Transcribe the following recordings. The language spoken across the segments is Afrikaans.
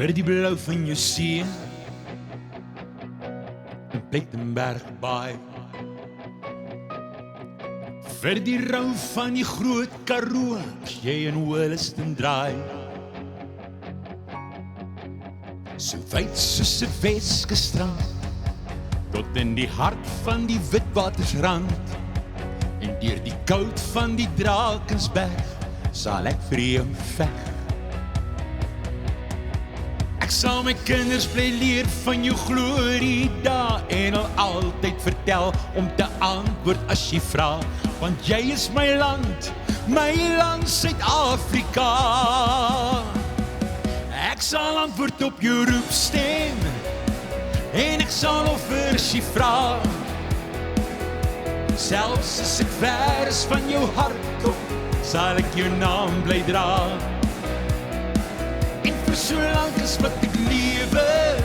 vir die blou van jou see in Plettenberg Baai, vir die rou van die Groot Karoo as jy in Williston draai, so wyd soos 'n Weskestrand tot in die hart van die Witwatersrand, en deur die koud van die Drakensberg sal ek vir jou veg. Ek sal my kinders bly leer van jou glorie daar en al altyd vertel om te antwoord as jy vra, want jy is my land Suid-Afrika. Ek sal antwoord op jou roepstem en ek sal offer as jy vra, selfs as ek ver is van jou hart op, sal ek jou naam bly dra. En vir so lank as wat ek lewe,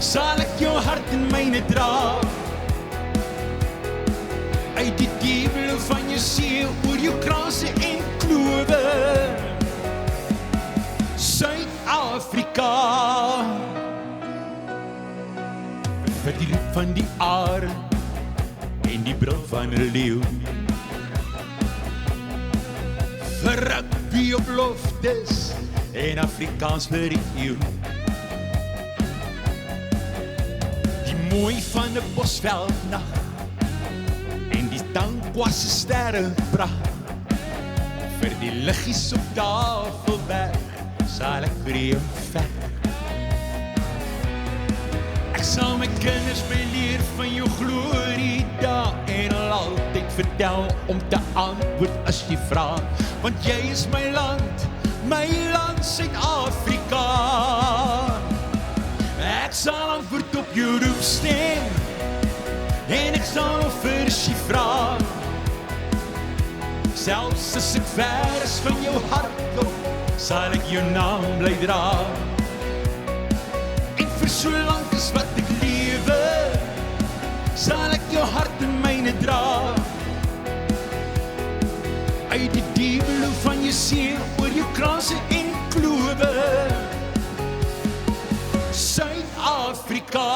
sal ek jou hart in myne dra. Uit die diepte van jou siel, oor jou krase en klowe, Suid-Afrika. Vir die roep van die are en die brul van 'n leeu, vir rugby op loftes en Afrikaans vir die eeuw, die mooi van 'n bosveldnag en die Tankwasse sterrepracht, vir die liggies op Tafelberg sal ek vir jou veg. Ek sal my kinders beleer van jou glorie daar en al altyd vertel om te antwoord as jy vra, want jy is my land Suid-Afrika. Ek sal antwoord op jou roepstem en ek sal offer as jy vra, selfs as ek ver is van jou hart op, sal ek jou naam bly dra. En vir so lank as wat ek lewe, sal ek jou hart in myne dra. Uit die diepte van jou siel, oor jou krase en klowe, Suid-Afrika.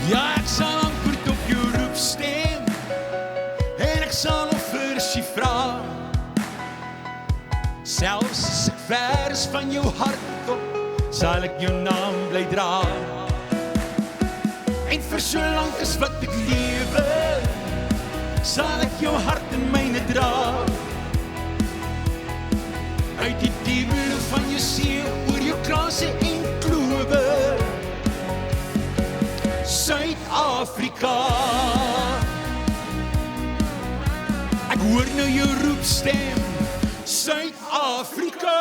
Ja, ek sal antwoord op jou roepstem en ek sal offer as jy vra, selfs as ek ver is van jou hart op, sal ek jou naam bly dra. En vir so lank as wat ek lewe, sal ek jou hart in myne dra. Uit die diepte van jou siel, oor jou krase en klowe, Suid-Afrika. Ek hoor nou jou roepstem, Suid-Afrika.